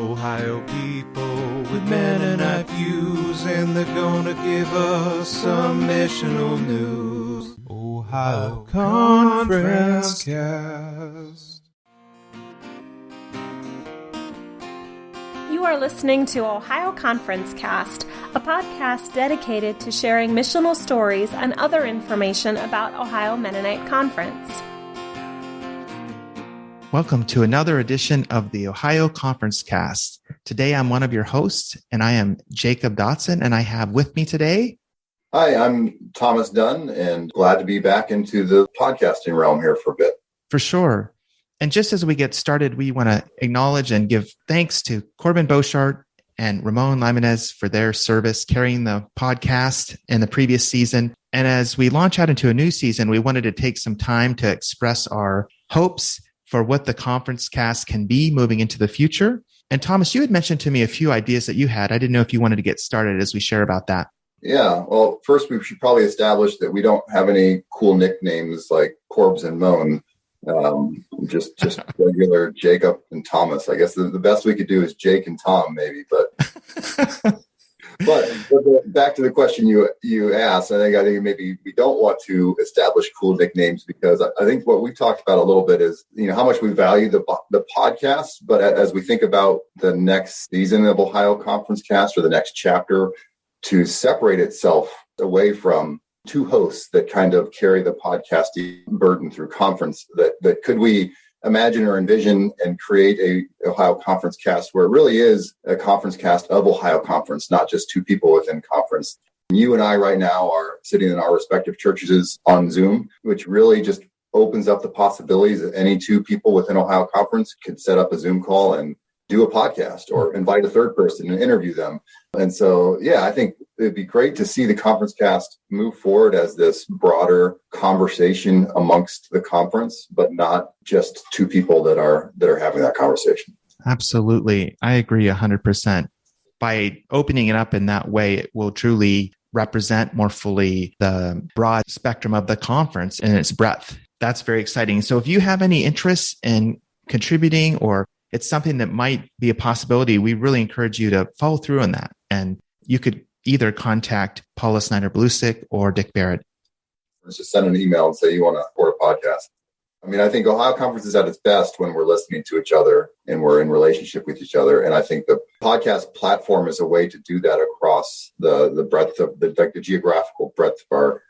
Ohio people with Mennonite views, and they're gonna give us some missional news. Ohio Conference Cast. You are listening to Ohio Conference Cast, a podcast dedicated to sharing missional stories and other information about Ohio Mennonite Conference. Welcome to another edition of the Ohio Conference Cast. Today, I'm one of your hosts, and I am Jacob Dodson, and I have with me today... Hi, I'm Thomas Dunn, and glad to be back into the podcasting realm here for a bit. For sure. And just as we get started, we want to acknowledge and give thanks to Corbin Beauchart and Ramon Limonez for their service carrying the podcast in the previous season. And as we launch out into a new season, we wanted to take some time to express our hopes for what the conference cast can be moving into the future. And Thomas, you had mentioned to me a few ideas that you had. I didn't know if you wanted to get started as we share about that. Yeah, well, first we should probably establish that we don't have any cool nicknames like Corbs and Moan. Just regular Jacob and Thomas. I guess the best we could do is Jake and Tom, maybe. But back to the question you asked, I think maybe we don't want to establish cool nicknames, because I think what we've talked about a little bit is how much we value the podcast. But as we think about the next season of Ohio Conference Cast, or the next chapter, to separate itself away from two hosts that kind of carry the podcasting burden through conference, that could we imagine or envision and create a Ohio Conference Cast where it really is a conference cast of Ohio Conference, not just two people within conference. You and I right now are sitting in our respective churches on Zoom, which really just opens up the possibilities that any two people within Ohio Conference could set up a Zoom call and do a podcast, or invite a third person and interview them. And so, I think it'd be great to see the conference cast move forward as this broader conversation amongst the conference, but not just two people that are having that conversation. Absolutely. I agree 100%. By opening it up in that way, it will truly represent more fully the broad spectrum of the conference and its breadth. That's very exciting. So if you have any interest in contributing, or it's something that might be a possibility, we really encourage you to follow through on that. And you could either contact Paula, Snyder, Belousek, or Dick Barrett. Just send an email and say you want to record a podcast. I mean, I think Ohio Conference is at its best when we're listening to each other and we're in relationship with each other. And I think the podcast platform is a way to do that across the breadth of the geographical breadth of our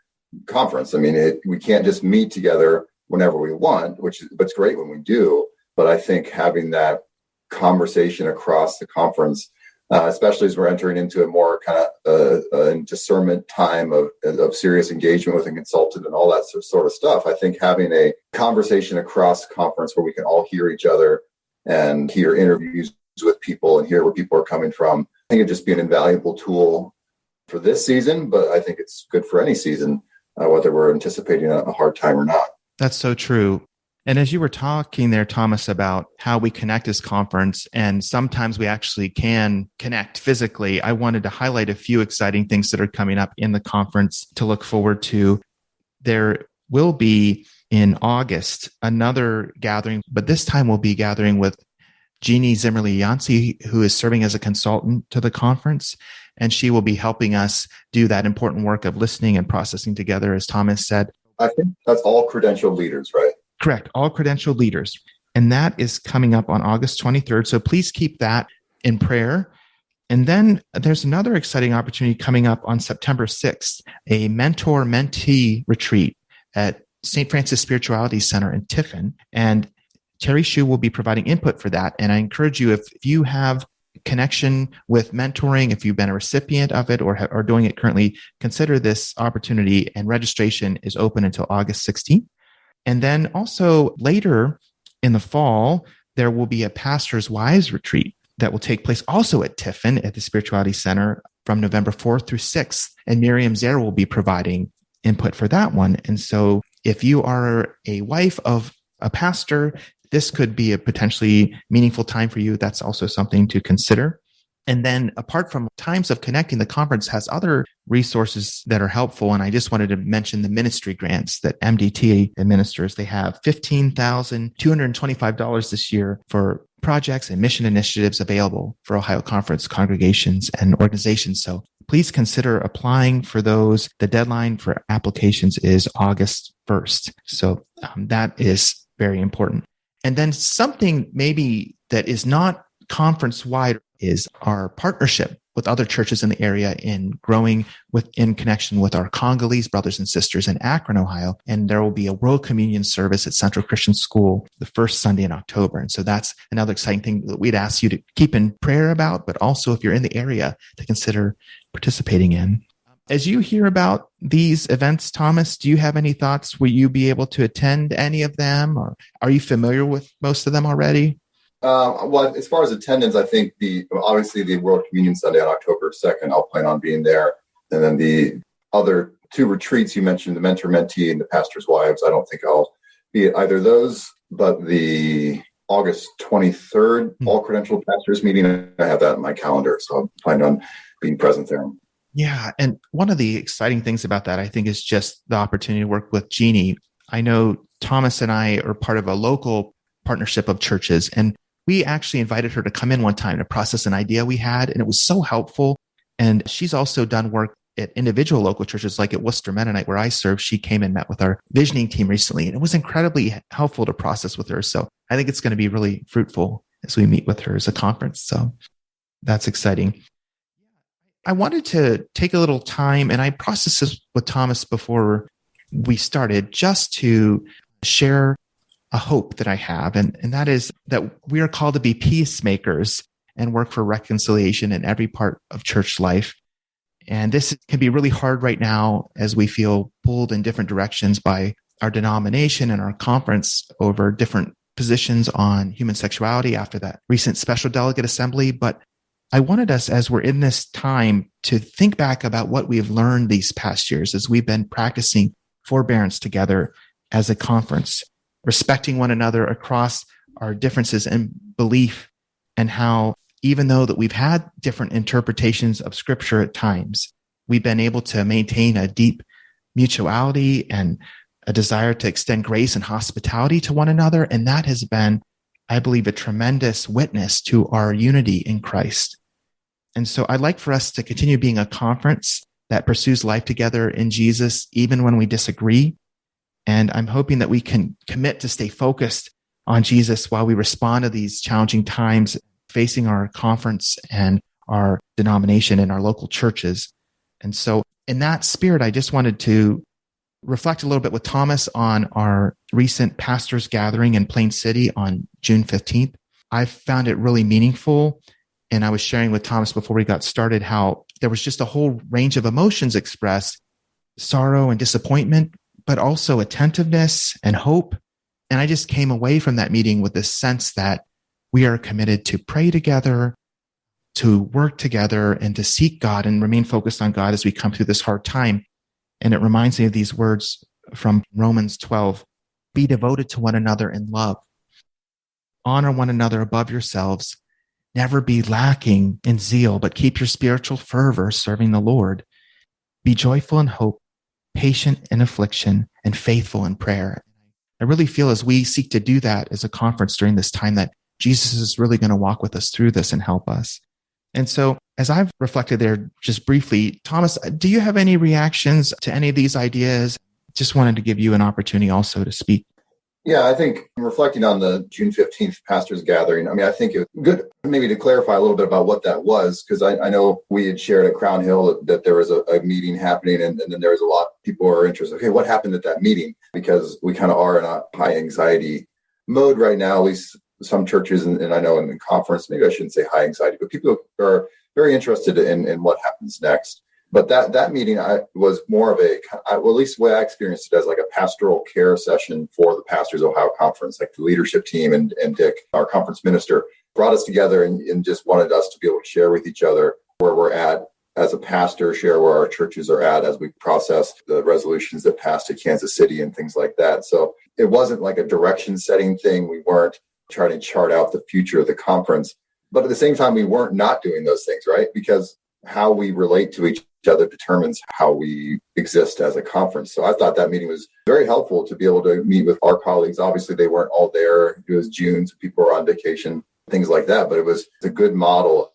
conference. I mean, we can't just meet together whenever we want, but it's great when we do. But I think having that conversation across the conference, especially as we're entering into a more kind of discernment time of serious engagement with a consultant and all that sort of stuff, I think having a conversation across conference where we can all hear each other and hear interviews with people and hear where people are coming from, I think it'd just be an invaluable tool for this season, but I think it's good for any season, whether we're anticipating a hard time or not. That's so true. And as you were talking there, Thomas, about how we connect as conference, and sometimes we actually can connect physically, I wanted to highlight a few exciting things that are coming up in the conference to look forward to. There will be in August another gathering, but this time we'll be gathering with Jeannie Zimmerly-Yancey, who is serving as a consultant to the conference, and she will be helping us do that important work of listening and processing together, as Thomas said. I think that's all credentialed leaders, right? Correct. All credentialed leaders. And that is coming up on August 23rd. So please keep that in prayer. And then there's another exciting opportunity coming up on September 6th, a mentor-mentee retreat at St. Francis Spirituality Center in Tiffin. And Terry Hsu will be providing input for that. And I encourage you, if you have connection with mentoring, if you've been a recipient of it or are doing it currently, consider this opportunity. And registration is open until August 16th. And then also later in the fall, there will be a Pastor's Wives retreat that will take place also at Tiffin at the Spirituality Center from November 4th through 6th. And Miriam Zare will be providing input for that one. And so if you are a wife of a pastor, this could be a potentially meaningful time for you. That's also something to consider. And then apart from times of connecting, the conference has other resources that are helpful. And I just wanted to mention the ministry grants that MDT administers. They have $15,225 this year for projects and mission initiatives available for Ohio Conference congregations and organizations. So please consider applying for those. The deadline for applications is August 1st. So that is very important. And then something maybe that is not conference-wide is our partnership with other churches in the area in growing in connection with our Congolese brothers and sisters in Akron, Ohio. And there will be a World Communion service at Central Christian School the first Sunday in October. And so that's another exciting thing that we'd ask you to keep in prayer about, but also if you're in the area to consider participating in. As you hear about these events, Thomas, do you have any thoughts? Will you be able to attend any of them, or are you familiar with most of them already? Well, as far as attendance, I think obviously the World Communion Sunday on October 2nd, I'll plan on being there. And then the other two retreats you mentioned, the mentor-mentee and the pastor's wives, I don't think I'll be at either of those, but the August 23rd, all credentialed pastors meeting, I have that in my calendar. So I'm planning on being present there. Yeah. And one of the exciting things about that, I think, is just the opportunity to work with Jeannie. I know Thomas and I are part of a local partnership of churches, and we actually invited her to come in one time to process an idea we had, and it was so helpful. And she's also done work at individual local churches, like at Worcester Mennonite, where I serve. She came and met with our visioning team recently, and it was incredibly helpful to process with her. So I think it's going to be really fruitful as we meet with her as a conference. So that's exciting. I wanted to take a little time, and I processed this with Thomas before we started, just to share a hope that I have, and that is that we are called to be peacemakers and work for reconciliation in every part of church life. And this can be really hard right now as we feel pulled in different directions by our denomination and our conference over different positions on human sexuality after that recent special delegate assembly. But I wanted us, as we're in this time, to think back about what we've learned these past years as we've been practicing forbearance together as a conference, respecting one another across our differences in belief, and how even though that we've had different interpretations of Scripture at times, we've been able to maintain a deep mutuality and a desire to extend grace and hospitality to one another. And that has been, I believe, a tremendous witness to our unity in Christ. And so I'd like for us to continue being a conference that pursues life together in Jesus, even when we disagree. And I'm hoping that we can commit to stay focused on Jesus while we respond to these challenging times facing our conference and our denomination and our local churches. And so in that spirit, I just wanted to reflect a little bit with Thomas on our recent pastors gathering in Plain City on June 15th. I found it really meaningful. And I was sharing with Thomas before we got started how there was just a whole range of emotions expressed, sorrow and disappointment, but also attentiveness and hope. And I just came away from that meeting with this sense that we are committed to pray together, to work together, and to seek God and remain focused on God as we come through this hard time. And it reminds me of these words from Romans 12, be devoted to one another in love. Honor one another above yourselves. Never be lacking in zeal, but keep your spiritual fervor serving the Lord. Be joyful in hope, patient in affliction, and faithful in prayer. I really feel as we seek to do that as a conference during this time that Jesus is really going to walk with us through this and help us. And so as I've reflected there just briefly, Thomas, do you have any reactions to any of these ideas? Just wanted to give you an opportunity also to speak. Yeah, I think reflecting on the June 15th pastors gathering, I think it was good maybe to clarify a little bit about what that was, because I know we had shared at Crown Hill that there was a meeting happening, and then there was a lot of people who are interested. Okay, what happened at that meeting? Because we kind of are in a high anxiety mode right now, at least some churches, and I know in the conference, maybe I shouldn't say high anxiety, but people are very interested in what happens next. But that meeting was more of at least the way I experienced it, as like a pastoral care session for the Pastors Ohio Conference. Like the leadership team and Dick, our conference minister, brought us together and just wanted us to be able to share with each other where we're at as a pastor, share where our churches are at as we process the resolutions that passed at Kansas City and things like that. So it wasn't like a direction setting thing. We weren't trying to chart out the future of the conference, But at the same time, we weren't not doing those things, right? Because how we relate to each other determines how we exist as a conference. So I thought that meeting was very helpful to be able to meet with our colleagues. Obviously, they weren't all there. It was June, so people were on vacation, things like that. But it was a good model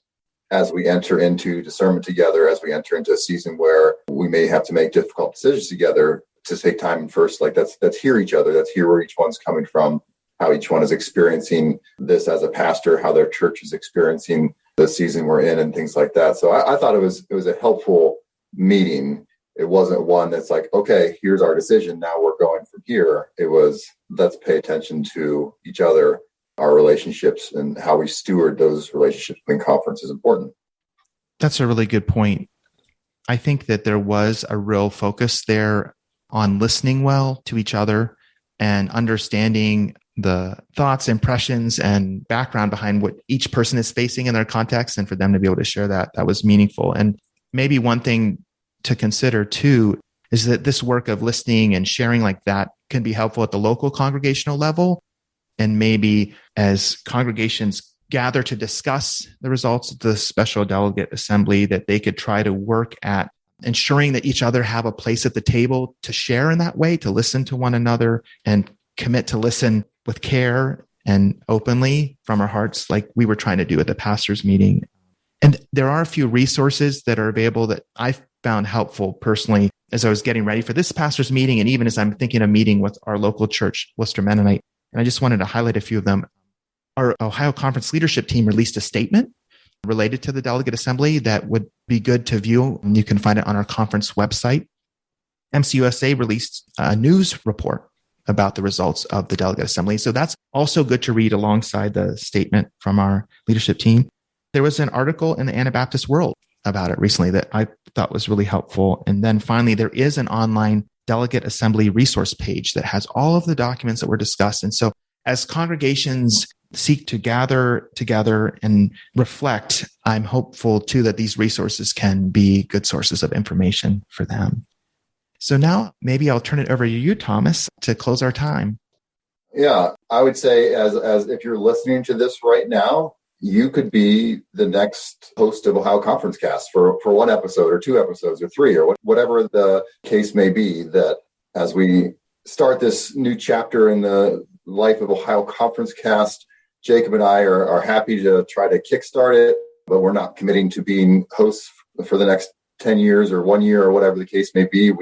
as we enter into discernment together, as we enter into a season where we may have to make difficult decisions together, to take time first, like let's hear each other. Let's hear where each one's coming from, how each one is experiencing this as a pastor, how their church is experiencing the season we're in, and things like that. So I thought it was a helpful meeting. It wasn't one that's like, okay, here's our decision, now we're going from here. It was, let's pay attention to each other, our relationships, and how we steward those relationships in conference is important. That's a really good point. I think that there was a real focus there on listening well to each other and understanding the thoughts, impressions, and background behind what each person is facing in their context, and for them to be able to share that was meaningful. And maybe one thing to consider too is that this work of listening and sharing like that can be helpful at the local congregational level. And maybe as congregations gather to discuss the results of the special delegate assembly, that they could try to work at ensuring that each other have a place at the table to share in that way, to listen to one another and commit to listen with care and openly from our hearts, like we were trying to do at the pastors' meeting. And there are a few resources that are available that I found helpful personally as I was getting ready for this pastors' meeting, and even as I'm thinking of meeting with our local church, Worcester Mennonite. And I just wanted to highlight a few of them. Our Ohio Conference leadership team released a statement related to the delegate assembly that would be good to view. And you can find it on our conference website. MCUSA released a news report about the results of the delegate assembly. So that's also good to read alongside the statement from our leadership team. There was an article in the Anabaptist World about it recently that I thought was really helpful. And then finally, there is an online delegate assembly resource page that has all of the documents that were discussed. And so as congregations seek to gather together and reflect, I'm hopeful too that these resources can be good sources of information for them. So now maybe I'll turn it over to you, Thomas, to close our time. Yeah, I would say as if you're listening to this right now, you could be the next host of Ohio Conference Cast for one episode or 2 episodes or 3 or whatever the case may be, that as we start this new chapter in the life of Ohio Conference Cast, Jacob and I are happy to try to kickstart it, but we're not committing to being hosts for the next 10 years or 1 year or whatever the case may be.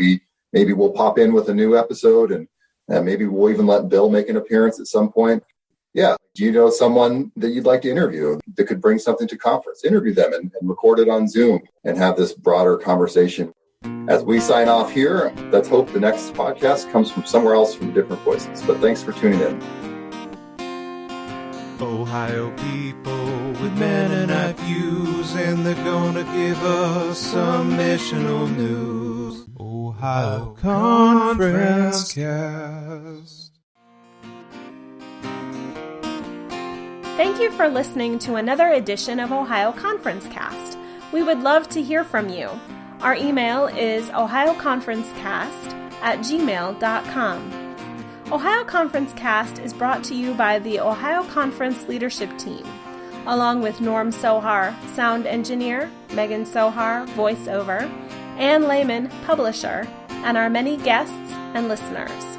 Maybe we'll pop in with a new episode, and maybe we'll even let Bill make an appearance at some point. Yeah. Do you know someone that you'd like to interview that could bring something to conference? Interview them and record it on Zoom and have this broader conversation. As we sign off here, let's hope the next podcast comes from somewhere else, from different voices. But thanks for tuning in. Ohio people with Mennonite views, and they're gonna give us some missional news. Ohio Conference Cast. Thank you for listening to another edition of Ohio Conference Cast. We would love to hear from you. Our email is ohioconferencecast@gmail.com. Ohio Conference Cast is brought to you by the Ohio Conference Leadership Team, along with Norm Sohar, sound engineer, Megan Sohar, voiceover, Ann Lehman, publisher, and our many guests and listeners.